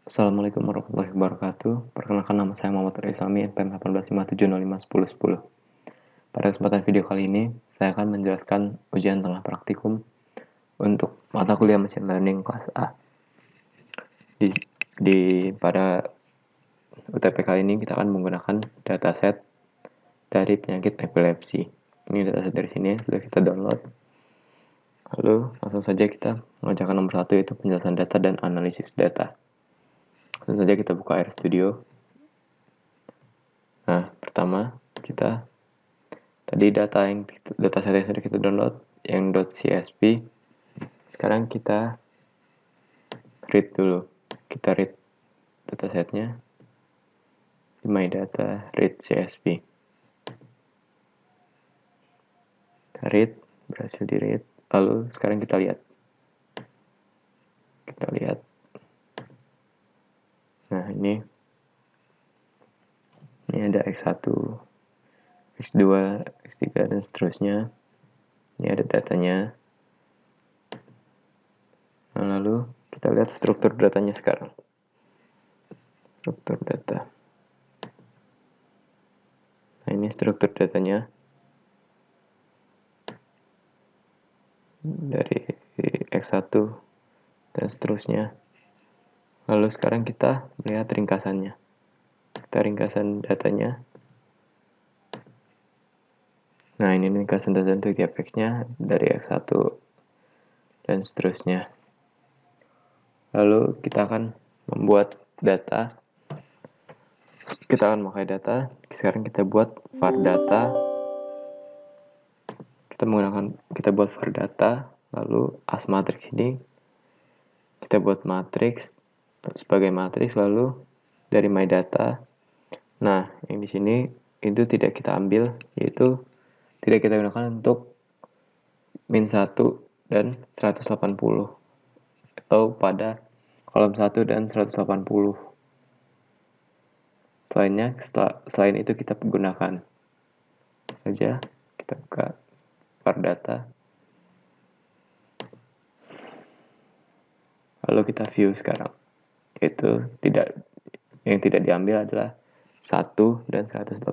Assalamualaikum warahmatullahi wabarakatuh. Perkenalkan nama saya Muhammad Rizalmi, NPM 1857051010. Pada kesempatan video kali ini, saya akan menjelaskan ujian tengah praktikum untuk mata kuliah Machine Learning kelas A. Pada UTP kali ini kita akan menggunakan dataset dari penyakit epilepsi. Ini dataset dari sini sudah kita download. Lalu langsung saja kita mengerjakan nomor 1, yaitu penjelasan data dan analisis data. Langsung saja kita buka RStudio. Nah, pertama kita tadi dataset yang sudah kita download yang .csv. Sekarang kita read dulu. Kita read datasetnya di my data read csv. Kita read, berhasil di read. Lalu sekarang kita lihat. Nah, ini ada X1, X2, X3 dan seterusnya. Ini ada datanya. Nah, lalu kita lihat struktur datanya sekarang. Struktur data. Nah, ini struktur datanya dari X1 dan seterusnya. Lalu sekarang kita melihat ringkasannya. Kita ringkasan datanya. Nah, ini ringkasan data untuk GPX-nya dari X1 dan seterusnya. Lalu kita akan membuat data. Kita akan memakai data. Sekarang kita buat var data. Kita buat var data. Lalu as matrix ini kita buat matriks sebagai matriks, lalu dari my data. Nah, yang di sini itu tidak kita ambil, yaitu tidak kita gunakan untuk -1 dan 180 atau pada kolom 1 dan 180. Selain itu kita gunakan saja. Kita buka var data. Lalu kita view sekarang. Yang tidak diambil adalah 1 dan 180.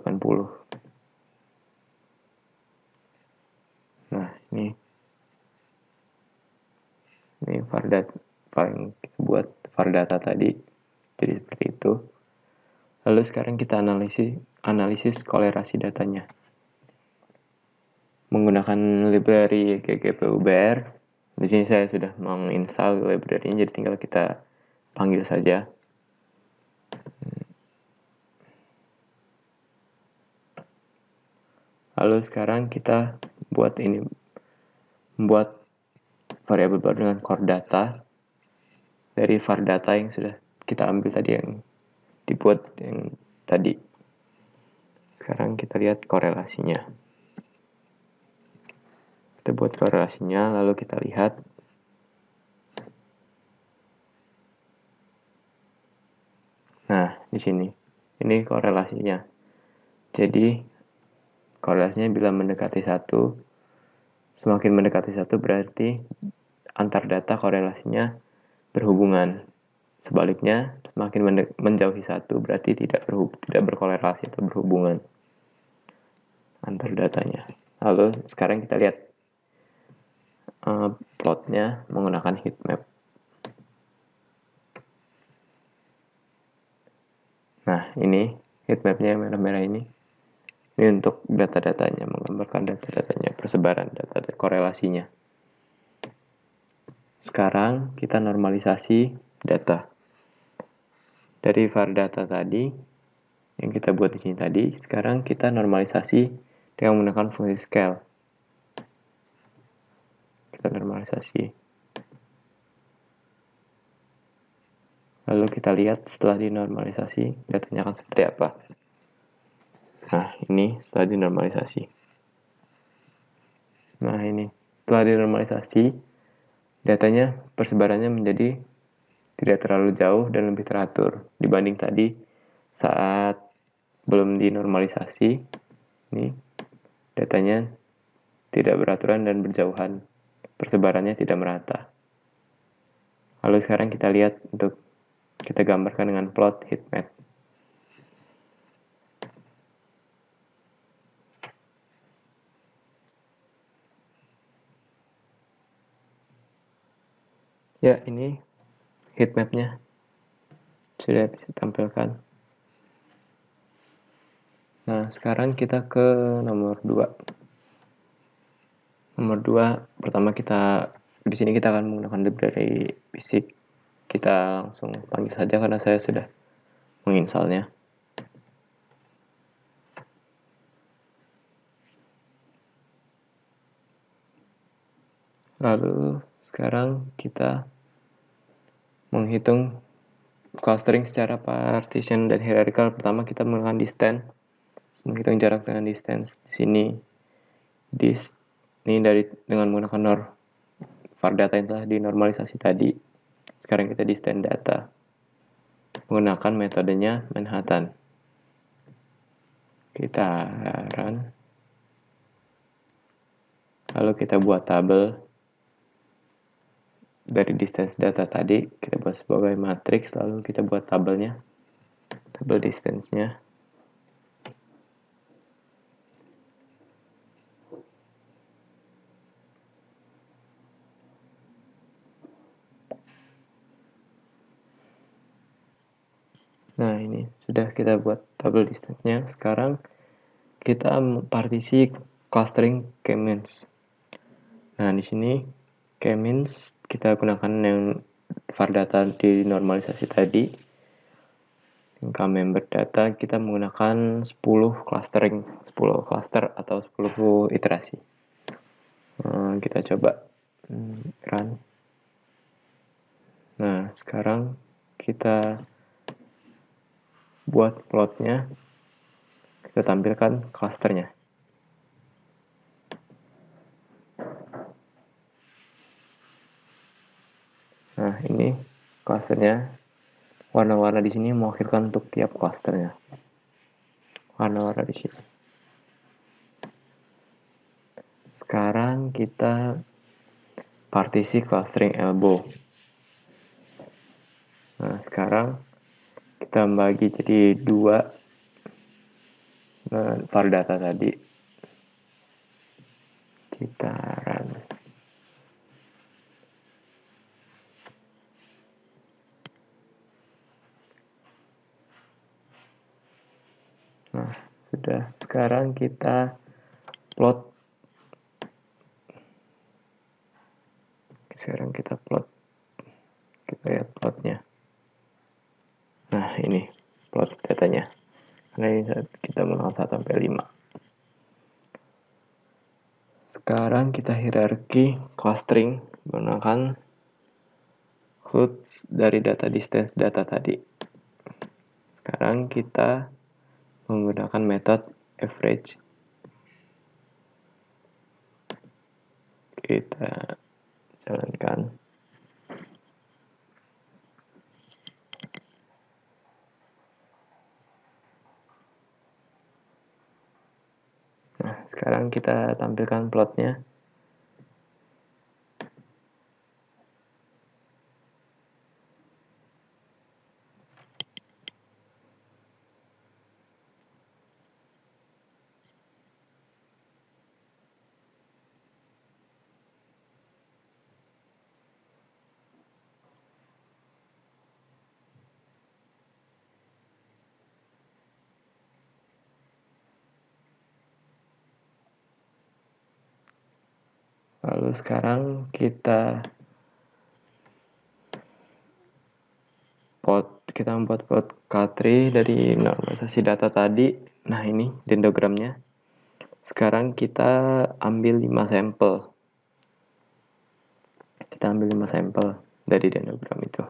Nah, ini var data yang kita buat var data tadi. Jadi seperti itu. Lalu sekarang kita analisis kolerasi datanya. Menggunakan library ggplubr. Di sini saya sudah menginstal library-nya, jadi tinggal kita panggil saja. Lalu sekarang kita membuat variabel baru dengan core data dari var data yang sudah kita ambil tadi, yang dibuat yang tadi. Sekarang kita lihat korelasinya. Kita buat korelasinya, lalu kita lihat. Nah, di sini. Ini korelasinya. Jadi, korelasinya bila mendekati 1, semakin mendekati 1 berarti antar data korelasinya berhubungan. Sebaliknya, semakin menjauhi 1 berarti tidak berkorelasi atau berhubungan antar datanya. Lalu sekarang kita lihat plotnya menggunakan heat map. Nah, ini heat mapnya yang merah-merah ini. Ini untuk data-datanya, menggambarkan data-datanya, persebaran data dan korelasinya. Sekarang kita normalisasi data. Dari var data tadi, yang kita buat di sini tadi, sekarang kita normalisasi dengan menggunakan fungsi scale. Kita normalisasi. Lalu kita lihat setelah dinormalisasi, datanya akan seperti apa. Nah, ini setelah dinormalisasi. Nah, ini setelah dinormalisasi, datanya persebarannya menjadi tidak terlalu jauh dan lebih teratur dibanding tadi saat belum dinormalisasi. Ini datanya tidak beraturan dan berjauhan, persebarannya tidak merata. Lalu sekarang kita lihat untuk kita gambarkan dengan plot heat map. Ya, ini heat map-nya sudah bisa tampilkan. Nah, sekarang kita ke nomor 2. Nomor 2, pertama di sini kita akan menggunakan library basic. Kita langsung panggil saja karena saya sudah menginstalnya. Lalu sekarang kita menghitung clustering secara partition dan hierarchical. Pertama kita menggunakan distance, menghitung jarak dengan distance. Di sini ini dengan menggunakan var data yang telah dinormalisasi tadi. Sekarang kita distance data menggunakan metodenya Manhattan. Kita run, lalu kita buat tabel dari distance data tadi, kita buat sebagai matriks, lalu kita buat tabelnya, tabel distance-nya. Nah, ini sudah kita buat tabel distance-nya. Sekarang kita partisi clustering k-means. Nah, di sini k-means kita gunakan yang var data di normalisasi tadi. Income member data kita menggunakan 10 cluster atau 10 iterasi. Kita coba run. Nah, sekarang kita buat plotnya, kita tampilkan clusternya. Nah, ini clusternya. Warna-warna di sini mewakilkan untuk tiap clusternya. Warna-warna di sini. Sekarang kita partisi clustering elbow. Nah, sekarang kita bagi jadi 2 var data tadi. Kita run. Nah, sudah. Sekarang kita plot. Sekarang kita plot. Kita lihat plotnya. Nah, ini plot datanya. Karena ini kita menggunakan 1 sampai 5. Sekarang kita hierarki clustering menggunakan hoods dari data distance data tadi. Sekarang kita menggunakan metode average. Kita jalankan. Nah, sekarang kita tampilkan plotnya. Lalu sekarang kita membuat plot K3 dari normalisasi data tadi. Nah, ini dendrogramnya. Sekarang kita ambil 5 sampel. Kita ambil 5 sampel dari dendrogram itu.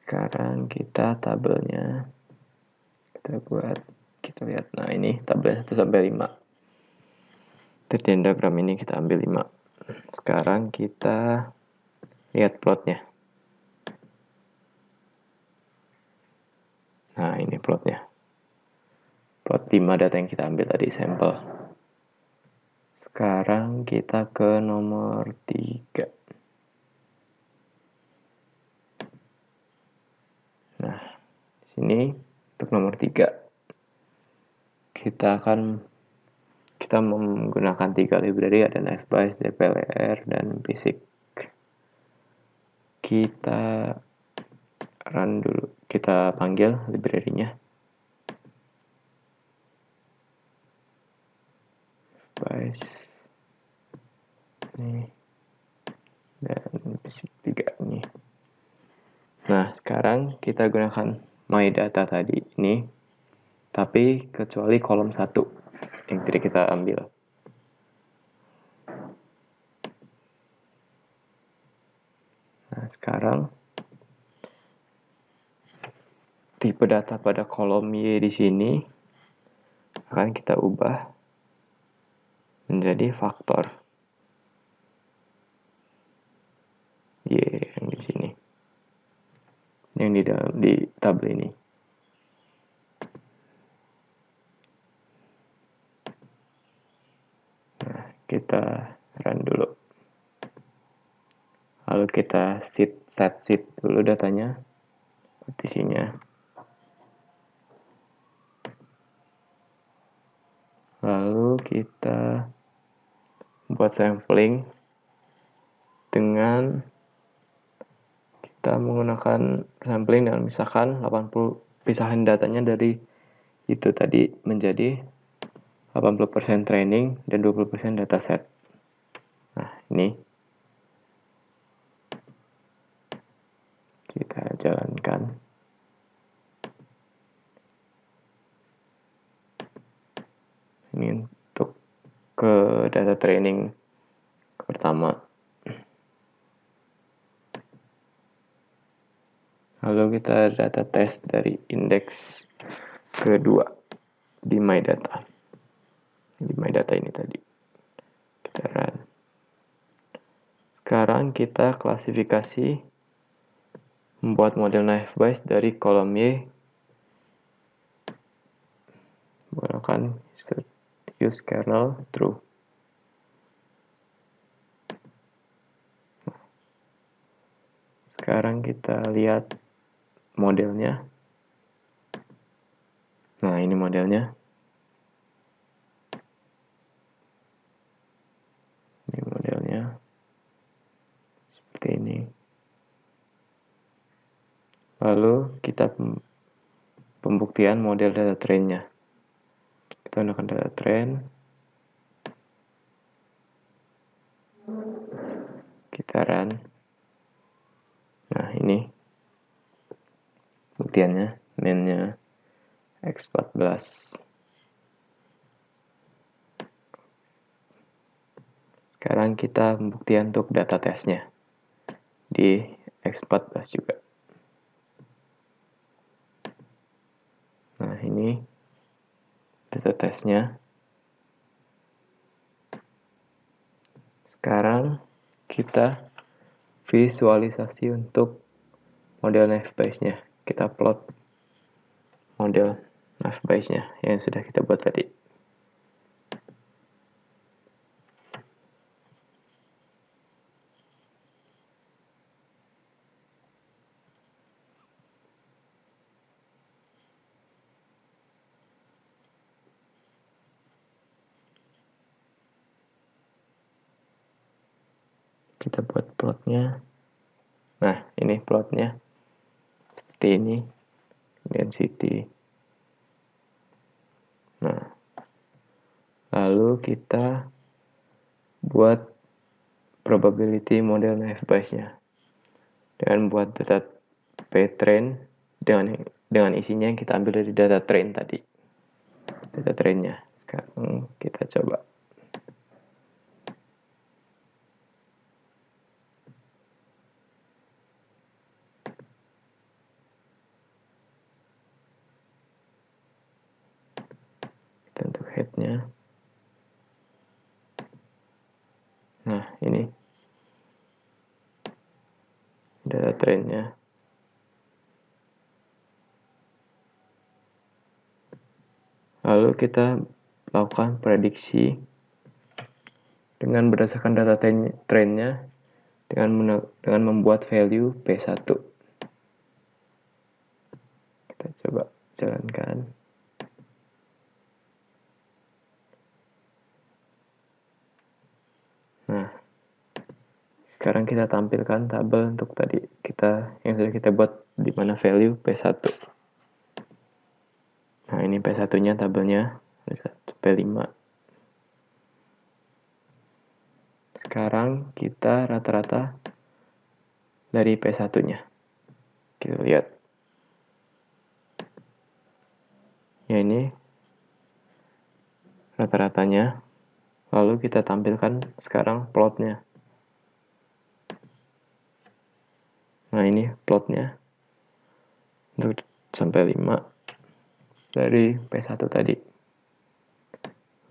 Sekarang kita tabelnya kita buat, kita lihat. Nah, ini tabel 1 sampai 5. Dari dendrogram ini kita ambil 5. Sekarang kita lihat plotnya. Nah, ini plotnya. Plot 5 data yang kita ambil tadi sampel. Sekarang kita ke nomor 3. Nah, di sini untuk nomor 3 kita menggunakan 3 library, ada Naive-Bayes, dplyr, dan basic. Kita run dulu, kita panggil library-nya. Naive-Bayes ini dan basic 3 ini. Nah, sekarang kita gunakan my data tadi ini, tapi kecuali kolom 1 yang tidak kita ambil. Nah, sekarang tipe data pada kolom Y di sini akan kita ubah menjadi faktor Y yang di sini, yang di tabel ini. Nah, kita run dulu. Lalu kita set dulu datanya, partisinya. Lalu kita buat sampling dengan kita menggunakan sampling dengan misalkan 80, pisahin datanya dari itu tadi menjadi 80% training dan 20% dataset. Nah, ini kita jalankan. Ini untuk ke data training pertama. Lalu kita data test dari indeks kedua di my data. Di my data ini tadi. Kita run. Sekarang kita klasifikasi membuat model Naive-Bayes dari kolom Y menggunakan use kernel true. Sekarang kita lihat modelnya. Nah, ini modelnya. Ini modelnya. Seperti ini. Lalu kita pembuktian model data train-nya. Kita gunakan data train. Kita run. Nah, ini buktiannya, main-nya X14. Sekarang kita pembuktian untuk data testnya di X14 juga. Nah, ini data testnya. Sekarang kita visualisasi untuk model Naive-Bayes-nya. Kita plot model Naive-Bayes-nya yang sudah kita buat tadi. Kita buat plotnya. Nah, ini plotnya. Seperti ini. Density. Nah, lalu kita buat probability model Naive-Bayes-nya dengan buat data ptrain dengan isinya yang kita ambil dari data train tadi. Data trainnya. Sekarang kita coba. Kita untuk head-nya. Nah, ini data trainnya. Lalu kita lakukan prediksi dengan berdasarkan data trendnya dengan membuat value P1. Kita coba jalankan. Nah, sekarang kita tampilkan tabel untuk tadi yang sudah kita buat di mana value P1. Nah, ini P1-nya tabelnya P5. Sekarang kita rata-rata dari P1-nya. Kita lihat. Ya, ini rata-ratanya. Lalu kita tampilkan sekarang plotnya. Nah, ini plotnya untuk sampai 5 dari P1 tadi.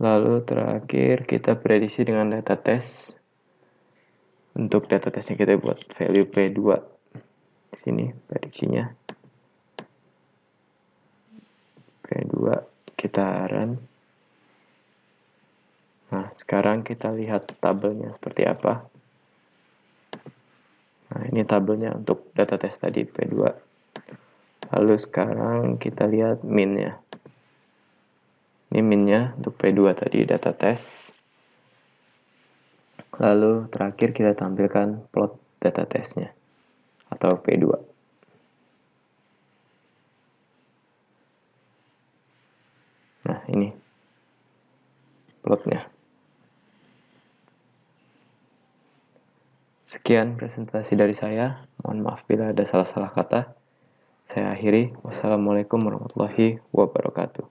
Lalu terakhir kita prediksi dengan data tes. Untuk data tesnya kita buat value P2. Di sini prediksinya. P2 kita run. Nah, sekarang kita lihat tabelnya seperti apa. Nah, ini tabelnya untuk data tes tadi P2. Lalu sekarang kita lihat min-nya. Ini min-nya untuk P2 tadi data tes. Lalu terakhir kita tampilkan plot data tesnya atau P2. Nah, ini plotnya. Sekian presentasi dari saya. Mohon maaf bila ada salah-salah kata. Saya akhiri. Wassalamualaikum warahmatullahi wabarakatuh.